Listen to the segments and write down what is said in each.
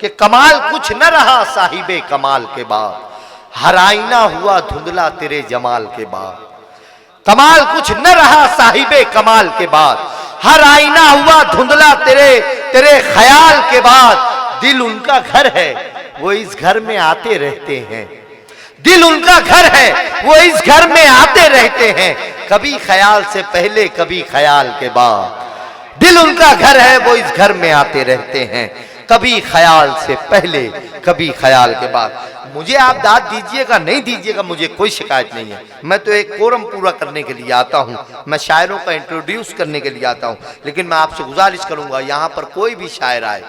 कि कमाल कुछ न रहा साहिबे कमाल के बाद, हर आईना हुआ धुंधला तेरे जमाल के बाद। कमाल कुछ न रहा साहिबे कमाल के बाद, हर आईना हुआ धुंधला तेरे ख्याल के बाद। दिल उनका घर है वो इस घर में आते रहते हैं, दिल उनका घर है वो इस घर में आते रहते हैं, कभी ख्याल से पहले कभी ख्याल के बाद। दिल उनका घर है वो इस घर में आते रहते हैं, कभी ख्याल से पहले कभी ख्याल के बाद। मुझे आप दाद दीजिएगा नहीं दीजिएगा, मुझे कोई शिकायत नहीं है। मैं तो एक कोरम पूरा करने के लिए आता हूँ, मैं शायरों का इंट्रोड्यूस करने के लिए आता हूँ। लेकिन मैं आपसे गुजारिश करूंगा यहाँ पर कोई भी शायर आए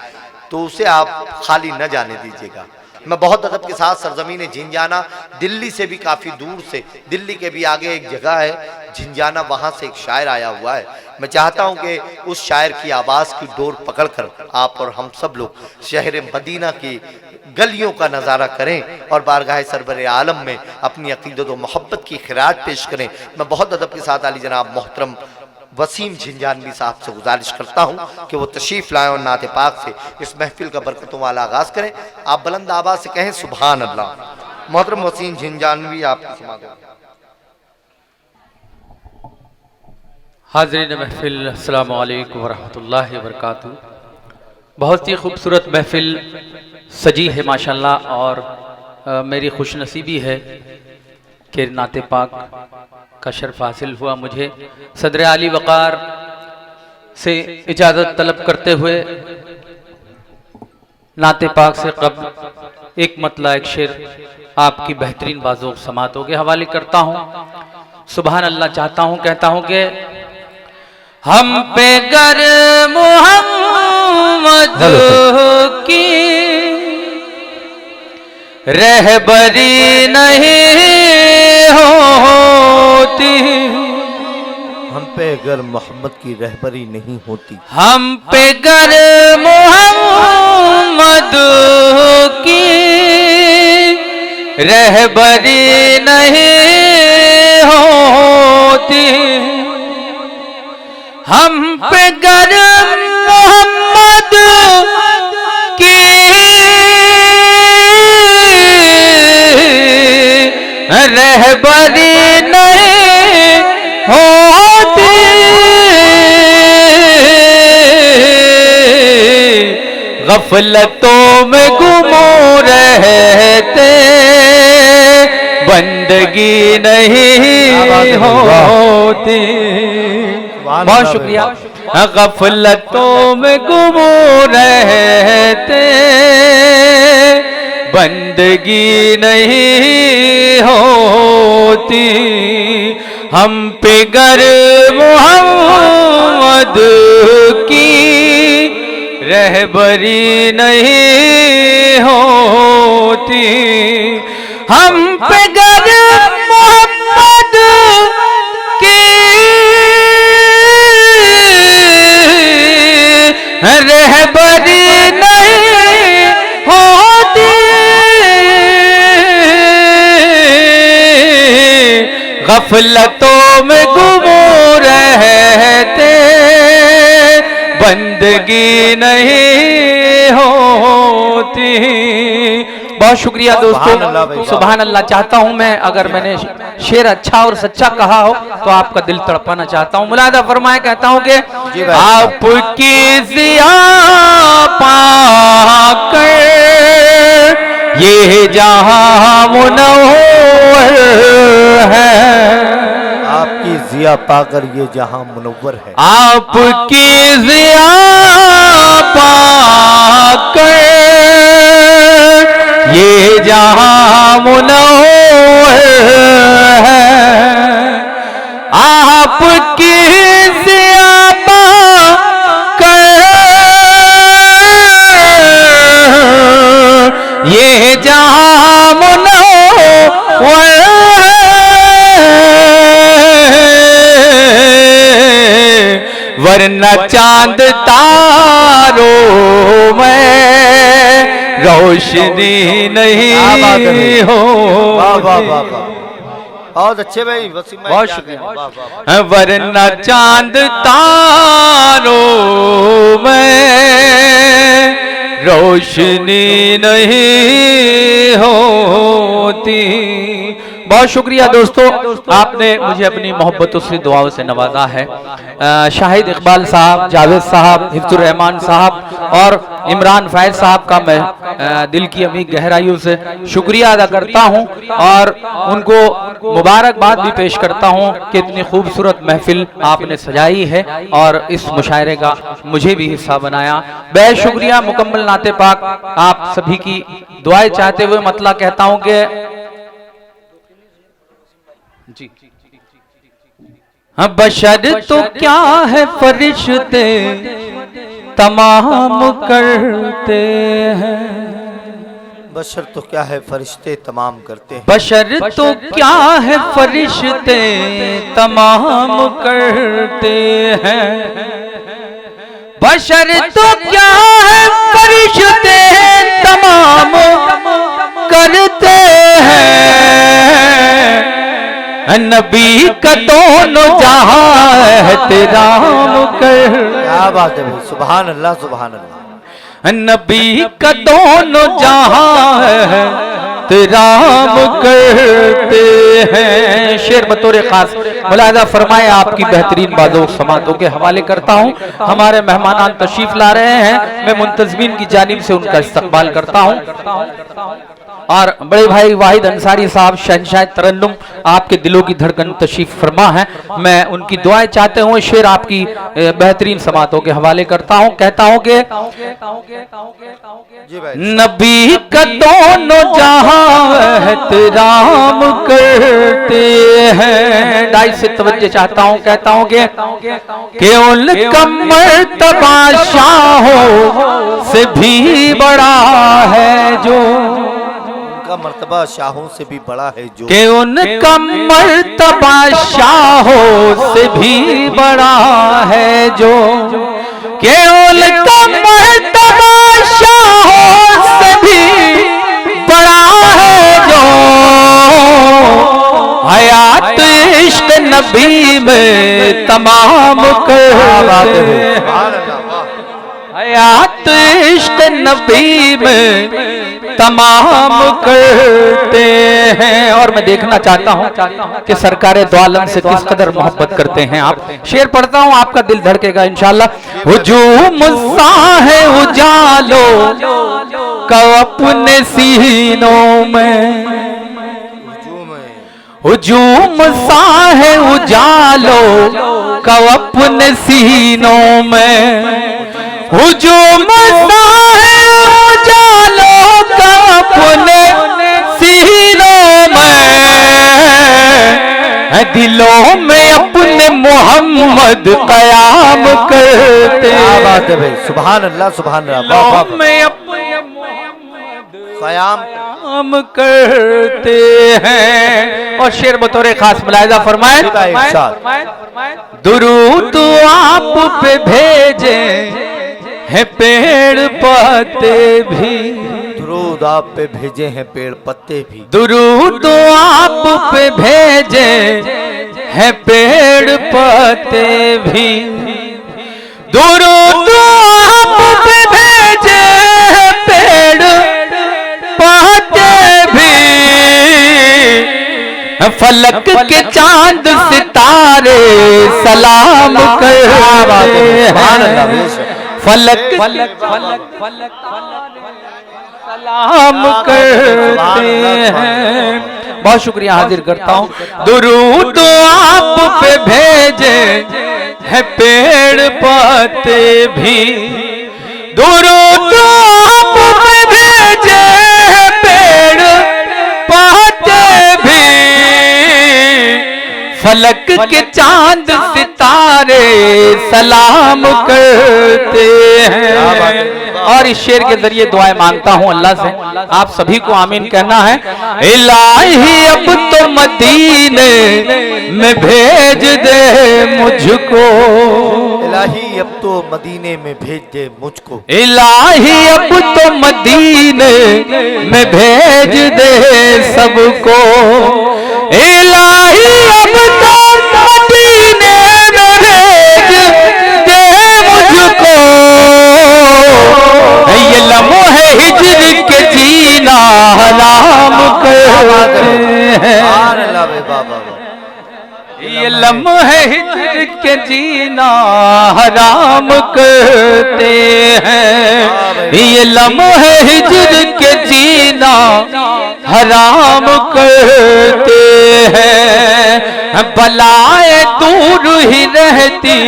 तो उसे आप खाली न जाने दीजिएगा। मैं बहुत अदब के साथ सरजमीन झिंझाना, दिल्ली से भी काफ़ी दूर से, दिल्ली के भी आगे एक जगह है झिंझाना, वहाँ से एक शायर आया हुआ है। मैं चाहता हूँ कि उस शायर की आवाज़ की डोर पकड़कर आप और हम सब लोग शहर मदीना की गलियों का नज़ारा करें और बारगाह सरवर आलम में अपनी अकीदत व मोहब्बत की खिरात पेश करें। मैं बहुत अदब के साथ आली जनाब मोहतरम वसीम झिंझानवी साहब से गुजारिश करता हूँ कि वो तशरीफ़ लाएं और नाते पाक से इस महफिल का बरकतों वाला आगाज़ करें। आप बुलंद आवाज़ से कहें सुभान अल्लाह। मोहतरम वसीम झिंझानवी आपकी समाअत। हाज़रीन महफिल, अस्सलामु अलैकुम वरहमतुल्लाहि वबरकातुहू। बहुत ही खूबसूरत महफिल सजी है माशाल्लाह, और मेरी खुशनसीबी है कि नाते पाक का शर्फ हासिल हुआ। मुझे सदर आली वक़ार से इजाज़त तलब करते हुए नाते पाक से क़ब्ल एक मतला एक शेर आपकी बेहतरीन बाज़ों समातों के हवाले करता हूँ। सुभान अल्लाह चाहता हूँ, कहता हूँ कि हम पे गर मोहम्मद की रहबरी नहीं होती, हम पे अगर मोहम्मद की रहबरी नहीं होती, हम पे गर मोहम्मद की रहबरी नहीं होती, हम पे गर मोहम्मद की रहबरी नहीं होती, गफलतों में गुमो रहते, बंदगी नहीं होती। बहुत शुक्रिया। गफलतों में गुमो रहते, बंदगी नहीं होती, हम पे गर मोहम्मद की रहबरी नहीं होती, हम पे गर मोहम्मद की रहबरी नहीं होती, गफलतों में गुमो रहते, बंदगी नहीं होती। बहुत शुक्रिया दोस्तों, सुभान अल्लाह। चाहता हूं मैं, अगर मैंने शेर अच्छा और सच्चा कहा हो तो आपका दिल तड़पाना चाहता हूं। मुलादा फरमाए, कहता हूं कि आपकी ज़िया पाकर ये जहां मुनव्वर है, आपकी ज़िया पाकर ये जहां मुनव्वर है, आपकी ज़िया पाकर ये जहां मुनव्वर है, आपकी ज़िया पाकर ये जहां मुनव्वर है, वरना चांद तारों में रोशनी नहीं हो। बहुत अच्छे भाई, बहुत शुक्रिया। वरना चांद तारों में रोशनी नहीं होती। बहुत शुक्रिया दोस्तों, आपने मुझे अपनी मोहब्बतों से दुआओं से नवाजा है। शाहिद इकबाल साहब, जावेद साहब, हिफ्जुर रहमान साहब और इमरान फैज साहब का मैं दिल की अमी गहराइयों से शुक्रिया अदा करता हूं और उनको मुबारकबाद भी पेश करता हूं कि इतनी खूबसूरत महफिल आपने सजाई है और इस मुशायरे का मुझे भी हिस्सा बनाया। बेहद शुक्रिया। मुकम्मल नाते पाक आप सभी की दुआएं चाहते हुए मतला कहता हूं कि जी बशर तो क्या है फरिश्ते तमाम करते हैं। बशर तो क्या है फरिश्ते तमाम करते हैं। बशर तो क्या है फरिश्ते तमाम करते हैं। बशर तो क्या है फरिश्ते तमाम करते हैं। नबी का दोनों जहां है तेरा कर। क्या बात है भाई, सुभान अल्लाह सुभान अल्लाह। नबी का दोनों जहां है तेरा करते हैं। शेर बतौर खास मुलाहिजा फरमाए आपकी बेहतरीन बाजों समातों के हवाले करता हूँ। हमारे मेहमान तशरीफ ला रहे हैं, मैं मुंतजमीन की जानिब से उनका इस्तकबाल करता हूँ। और बड़े भाई वाहिद अंसारी साहब शहंशाह तरन्नुम आपके दिलों की धड़कन तशरीफ फरमा है, मैं उनकी दुआएं चाहते हुए शेर आपकी बेहतरीन समातों के हवाले करता हूं। कहता हूं कि नबी का दोनों जहां एहतराम करते हैं। डाई से तवज्जो चाहता हूं, कहता हूं कि उनका मर्तबा शाहों से भी बड़ा है जो। मर्तबा शाहों से भी बड़ा है जो। कि उनका मर्तबा शाहों से भी बड़ा है जो। कि उनका मर्तबा शाहों से भी बड़ा है जो। हयात इश्क नबी में तमाम करते हैं। हयात इश्क नबी में तमाम करते हैं। और मैं देखना चाहता हूं कि सरकारे दो आलम से किस कदर मोहब्बत करते हैं आप। शेर पढ़ता हूं, आपका दिल धड़केगा इंशाल्लाह। हुजूम साहे उजालो का अपने सीनों में। हुजूम साहे उजालो का अपने सीनों में। हुजूम साहे उजालो का अपने सीनों में। दिलों में अपने मोहम्मद कयाम करते हैं। बात है भाई, सुभान अल्लाह सुभान अल्लाह। दिलों में अपने मोहम्मद कयाम करते हैं। और शेर बतौर खास मुलाहिजा फरमाए। दुरूद आप पे भेजे है पेड़ पत्ते भी। दुरूद आप पे भेजे हैं पेड़ पत्ते भी। दुरूद आप पे भेजे है पेड़ पत्ते भी। दुरूद आप पे भेजे है पेड़ पत्ते भी। फलक के चांद सितारे सलाम करते हैं। फलक सलाम करते हैं। बहुत शुक्रिया हाजिर करता हूँ। दुरूद आप पे भेजे है पेड़ पत्ते भी। दुरूद आप पे भेजे है पेड़ पत्ते भी। फलक के चांद सितारे सलाम करते हैं। और इस शेर के जरिए दुआएं मांगता हूं अल्लाह से, आप सभी को आमीन कहना है। इलाही अब तो मदीने में भेज दे मुझको। इलाही अब तो मदीने में भेज दे मुझको। इलाही अब तो मदीने में भेज दे सबको। इलाही अब तो मदीने में भेज दे मुझको। ये लम्हा ये लम्हे हिज्र के जीना हराम करते हैं, ये लम्हे हिज्र के जीना हराम करते हैं। बलाएं दूर ही रहती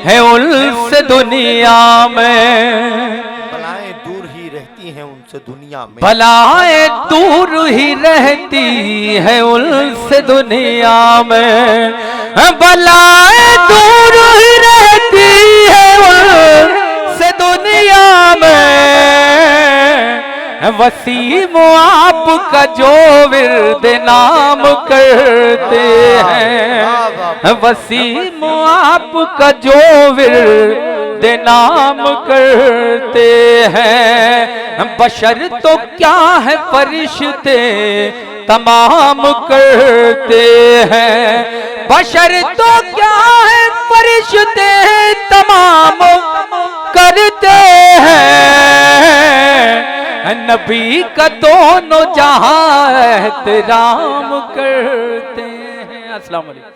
है उनसे दुनिया में, बलाएं दूर ही रहती हैं उनसे दुनिया में, बलाएं दूर ही रहती है उनसे दुनिया में, बलाएं दूर ही रहती है उनसे दुनिया में। वसीम आपका जो विर्द नाम करते हैं, वसीम आपका जो विर्द नाम करते हैं। बशर तो क्या है फरिश्ते तमाम करते हैं, बशर तो क्या है फरिश्ते तमाम करते हैं। नबी का दोनों जहां एहतराम करते हैं। अस्सलाम वालेकुम।